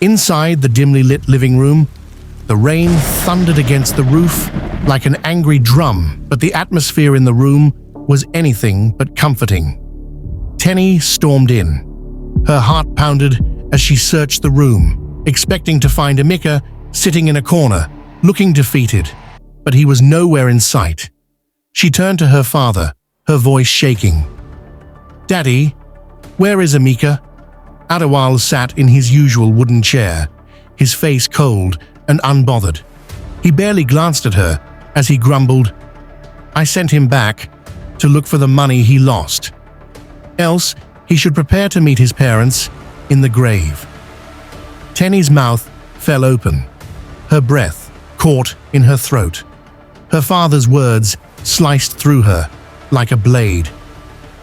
Inside the dimly lit living room, the rain thundered against the roof like an angry drum, but the atmosphere in the room was anything but comforting. Teni stormed in. Her heart pounded as she searched the room, expecting to find Emeka sitting in a corner, looking defeated, but he was nowhere in sight. She turned to her father, her voice shaking. "Daddy, where is Emeka?" Adewale sat in his usual wooden chair, his face cold and unbothered. He barely glanced at her as he grumbled, "I sent him back to look for the money he lost. Else, he should prepare to meet his parents in the grave." Teni's mouth fell open, her breath caught in her throat. Her father's words sliced through her like a blade.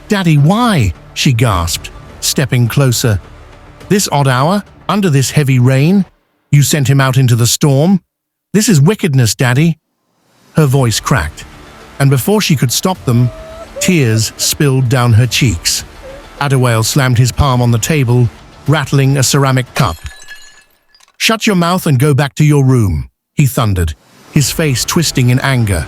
"Daddy, why?" she gasped, stepping closer. "This odd hour, under this heavy rain? You sent him out into the storm? This is wickedness, Daddy." Her voice cracked, and before she could stop them, tears spilled down her cheeks. Adewale slammed his palm on the table, rattling a ceramic cup. "Shut your mouth and go back to your room," he thundered, his face twisting in anger.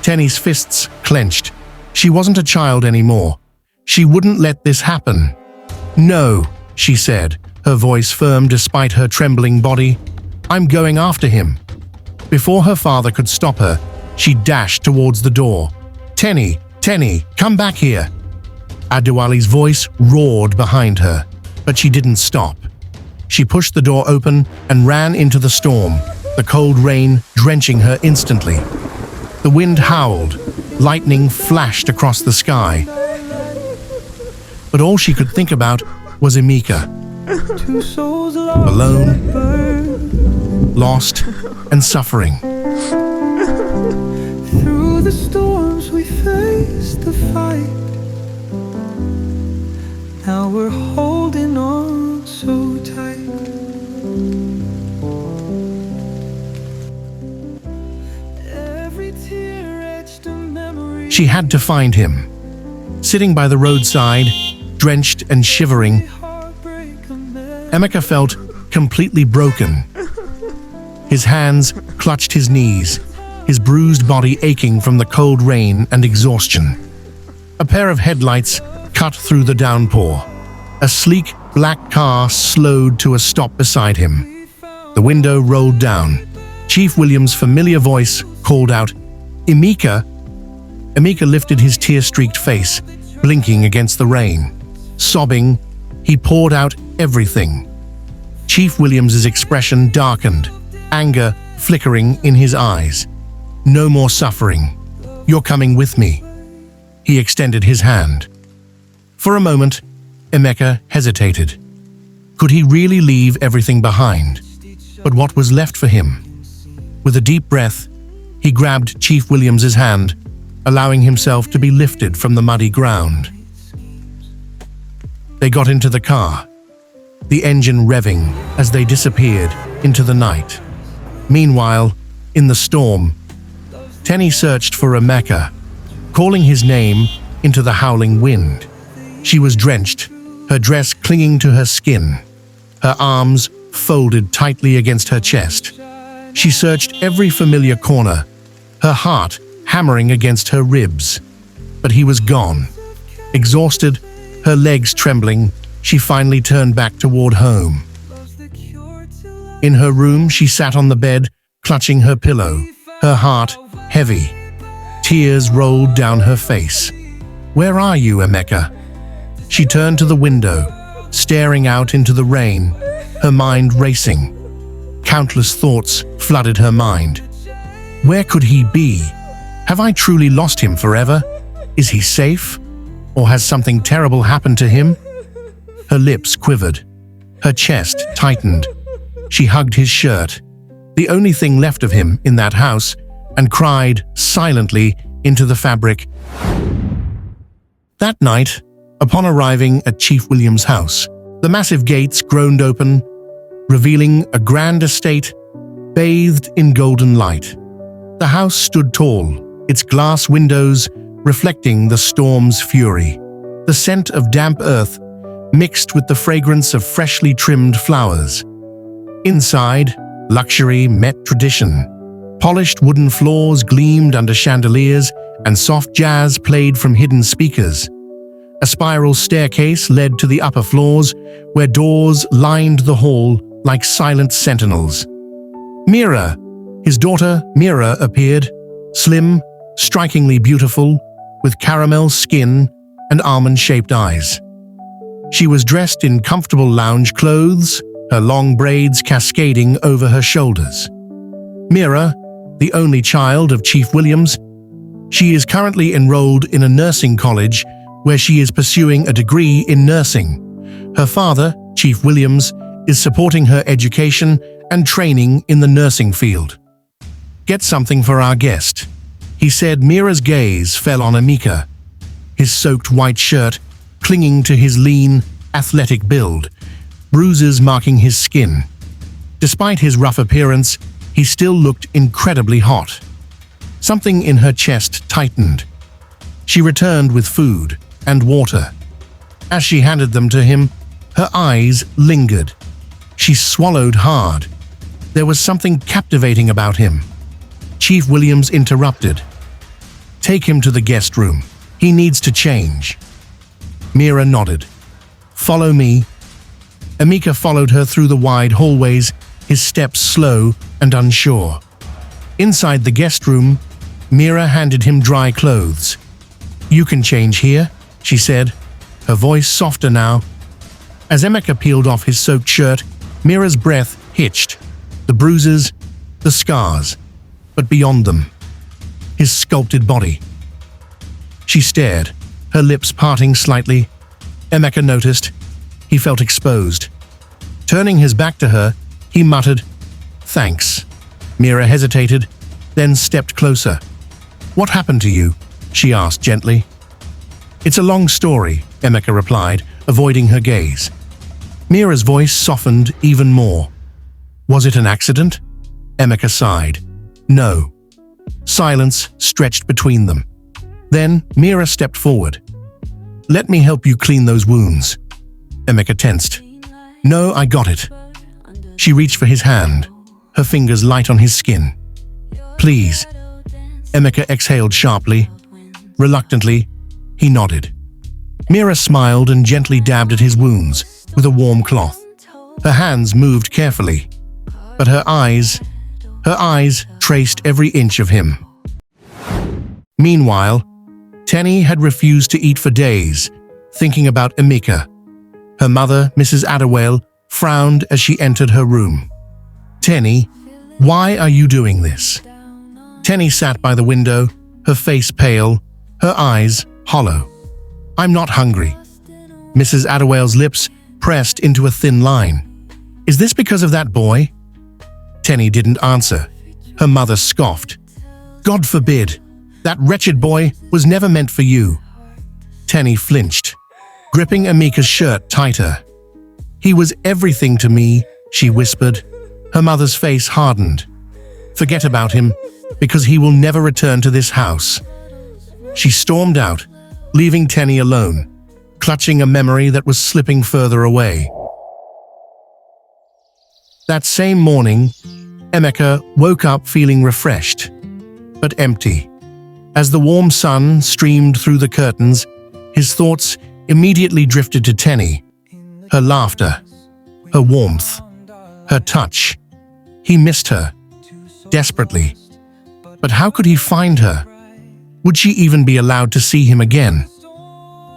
Teni's fists clenched. She wasn't a child anymore. She wouldn't let this happen. "No," she said, her voice firm despite her trembling body. "I'm going after him." Before her father could stop her, she dashed towards the door. "Teni, Teni, come back here." Adewale's voice roared behind her, but she didn't stop. She pushed the door open and ran into the storm, the cold rain drenching her instantly. The wind howled, lightning flashed across the sky. But all she could think about was Emeka. Alone, lost, and suffering. Through the storms we faced the fight. Now we're holding on so tight. Every tear etched a memory. She had to find him. Sitting by the roadside, drenched and shivering, Emeka felt completely broken. His hands clutched his knees, his bruised body aching from the cold rain and exhaustion. A pair of headlights cut through the downpour. A sleek black car slowed to a stop beside him. The window rolled down. Chief William's familiar voice called out, "Emeka!" Emeka lifted his tear-streaked face, blinking against the rain. Sobbing, he poured out everything. Chief William's expression darkened, anger flickering in his eyes. "No more suffering. You're coming with me." He extended his hand. For a moment, Emeka hesitated. Could he really leave everything behind? But what was left for him? With a deep breath, he grabbed Chief William's hand, allowing himself to be lifted from the muddy ground. They got into the car, the engine revving as they disappeared into the night. Meanwhile, in the storm, Teni searched for Emeka, calling his name into the howling wind. She was drenched, her dress clinging to her skin, her arms folded tightly against her chest. She searched every familiar corner, her heart hammering against her ribs. But he was gone. Exhausted, her legs trembling, she finally turned back toward home. In her room, she sat on the bed, clutching her pillow, her heart heavy. Tears rolled down her face. "Where are you, Emeka?" She turned to the window, staring out into the rain, her mind racing. Countless thoughts flooded her mind. Where could he be? Have I truly lost him forever? Is he safe? Or has something terrible happened to him? Her lips quivered. Her chest tightened. She hugged his shirt, the only thing left of him in that house, and cried silently into the fabric. That night, upon arriving at Chief William's house, the massive gates groaned open, revealing a grand estate bathed in golden light. The house stood tall, its glass windows reflecting the storm's fury. The scent of damp earth mixed with the fragrance of freshly trimmed flowers. Inside, luxury met tradition. Polished wooden floors gleamed under chandeliers, and soft jazz played from hidden speakers. A spiral staircase led to the upper floors, where doors lined the hall like silent sentinels. Mira, his daughter Mira, appeared, slim, strikingly beautiful, with caramel skin and almond-shaped eyes. She was dressed in comfortable lounge clothes, her long braids cascading over her shoulders. Mira, the only child of Chief Williams, she is currently enrolled in a nursing college where she is pursuing a degree in nursing. Her father, Chief Williams, is supporting her education and training in the nursing field. "Get something for our guest," he said. Mira's gaze fell on Emeka, his soaked white shirt clinging to his lean, athletic build, bruises marking his skin. Despite his rough appearance, he still looked incredibly hot. Something in her chest tightened. She returned with food and water. As she handed them to him, her eyes lingered. She swallowed hard. There was something captivating about him. Chief Williams interrupted. "Take him to the guest room. He needs to change." Mira nodded. "Follow me." Emeka followed her through the wide hallways, his steps slow and unsure. Inside the guest room, Mira handed him dry clothes. "You can change here," she said, her voice softer now. As Emeka peeled off his soaked shirt, Mira's breath hitched. The bruises, the scars, but beyond them, his sculpted body. She stared, her lips parting slightly. Emeka noticed. He felt exposed. Turning his back to her, he muttered, "Thanks." Mira hesitated, then stepped closer. "What happened to you?" she asked gently. "It's a long story," Emeka replied, avoiding her gaze. Mira's voice softened even more. "Was it an accident?" Emeka sighed. "No." Silence stretched between them. Then Mira stepped forward. "Let me help you clean those wounds." Emeka tensed. "No, I got it." She reached for his hand, her fingers light on his skin. "Please." Emeka exhaled sharply. Reluctantly, he nodded. Mira smiled and gently dabbed at his wounds with a warm cloth. Her hands moved carefully, but her eyes traced every inch of him. Meanwhile, Teni had refused to eat for days, thinking about Emeka. Her mother, Mrs. Adderwale, frowned as she entered her room. "Teni, why are you doing this?" Teni sat by the window, her face pale, her eyes hollow. "I'm not hungry." Mrs. Adderwale's lips pressed into a thin line. "Is this because of that boy?" Teni didn't answer. Her mother scoffed. "God forbid! That wretched boy was never meant for you." Teni flinched, gripping Emeka's shirt tighter. "He was everything to me," she whispered. Her mother's face hardened. "Forget about him, because he will never return to this house." She stormed out, leaving Teni alone, clutching a memory that was slipping further away. That same morning, Emeka woke up feeling refreshed, but empty. As the warm sun streamed through the curtains, his thoughts immediately drifted to Teni, her laughter, her warmth, her touch. He missed her, desperately. But how could he find her? Would she even be allowed to see him again?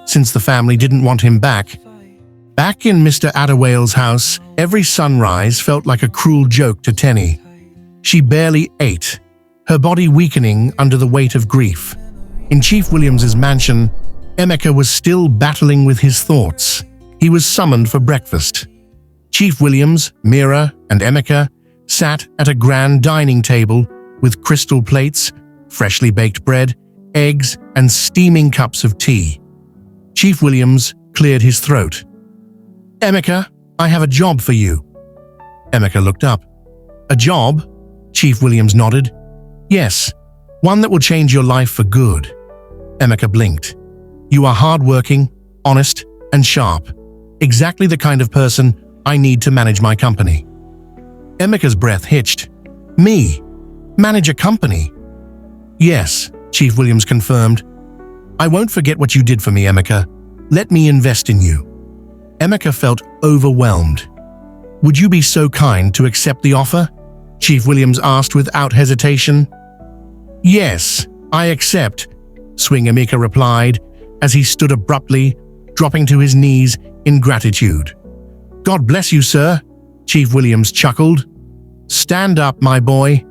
Since the family didn't want him back. Back in Mr. Adderwale's house, every sunrise felt like a cruel joke to Teni. She barely ate, her body weakening under the weight of grief. In Chief Williams's mansion, Emeka was still battling with his thoughts. He was summoned for breakfast. Chief Williams, Mira, and Emeka sat at a grand dining table with crystal plates, freshly baked bread, eggs, and steaming cups of tea. Chief Williams cleared his throat. "Emeka, I have a job for you." Emeka looked up. "A job?" Chief Williams nodded. "Yes, one that will change your life for good." Emeka blinked. "You are hardworking, honest, and sharp. Exactly the kind of person I need to manage my company." Emeka's breath hitched. Me? Manage a company? Yes, Chief Williams confirmed. I won't forget what you did for me, Emeka. Let me invest in you. Emeka felt overwhelmed. Would you be so kind to accept the offer? Chief Williams asked without hesitation. Yes, I accept, Swing Emeka replied as he stood abruptly, dropping to his knees in gratitude. God bless you, sir, Chief Williams chuckled. Stand up, my boy.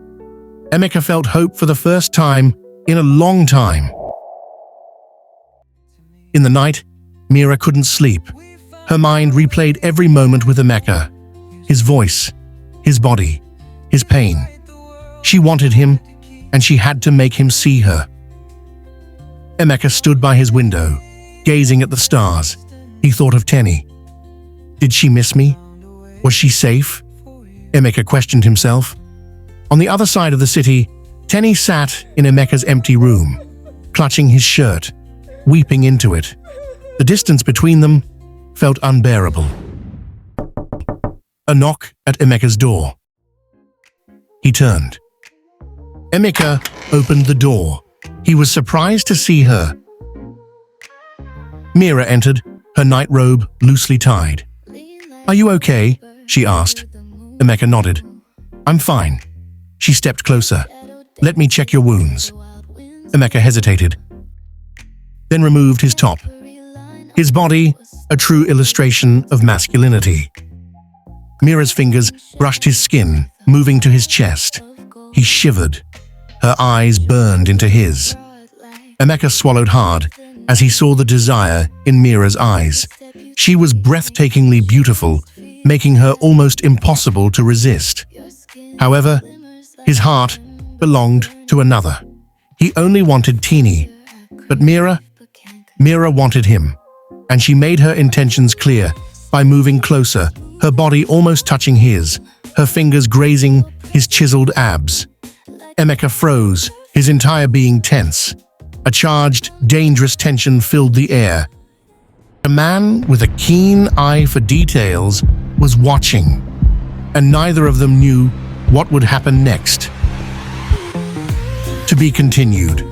Emeka felt hope for the first time in a long time. In the night, Mira couldn't sleep. Her mind replayed every moment with Emeka. His voice, his body, his pain. She wanted him, and she had to make him see her. Emeka stood by his window, gazing at the stars. He thought of Teni. Did she miss me? Was she safe? Emeka questioned himself. On the other side of the city, Teni sat in Emeka's empty room, clutching his shirt, weeping into it. The distance between them felt unbearable. A knock at Emeka's door. He turned. Emeka opened the door. He was surprised to see her. Mira entered, her night robe loosely tied. Are you okay? She asked. Emeka nodded. I'm fine. She stepped closer. Let me check your wounds. Emeka hesitated, then removed his top. His body, a true illustration of masculinity. Mira's fingers brushed his skin, moving to his chest. He shivered. Her eyes burned into his. Emeka swallowed hard as he saw the desire in Mira's eyes. She was breathtakingly beautiful, making her almost impossible to resist. However, his heart belonged to another. He only wanted Teni, but Mira wanted him, and she made her intentions clear by moving closer, her body almost touching his, her fingers grazing his chiseled abs. Emeka froze, his entire being tense. A charged, dangerous tension filled the air. A man with a keen eye for details was watching, and neither of them knew what would happen next. To be continued.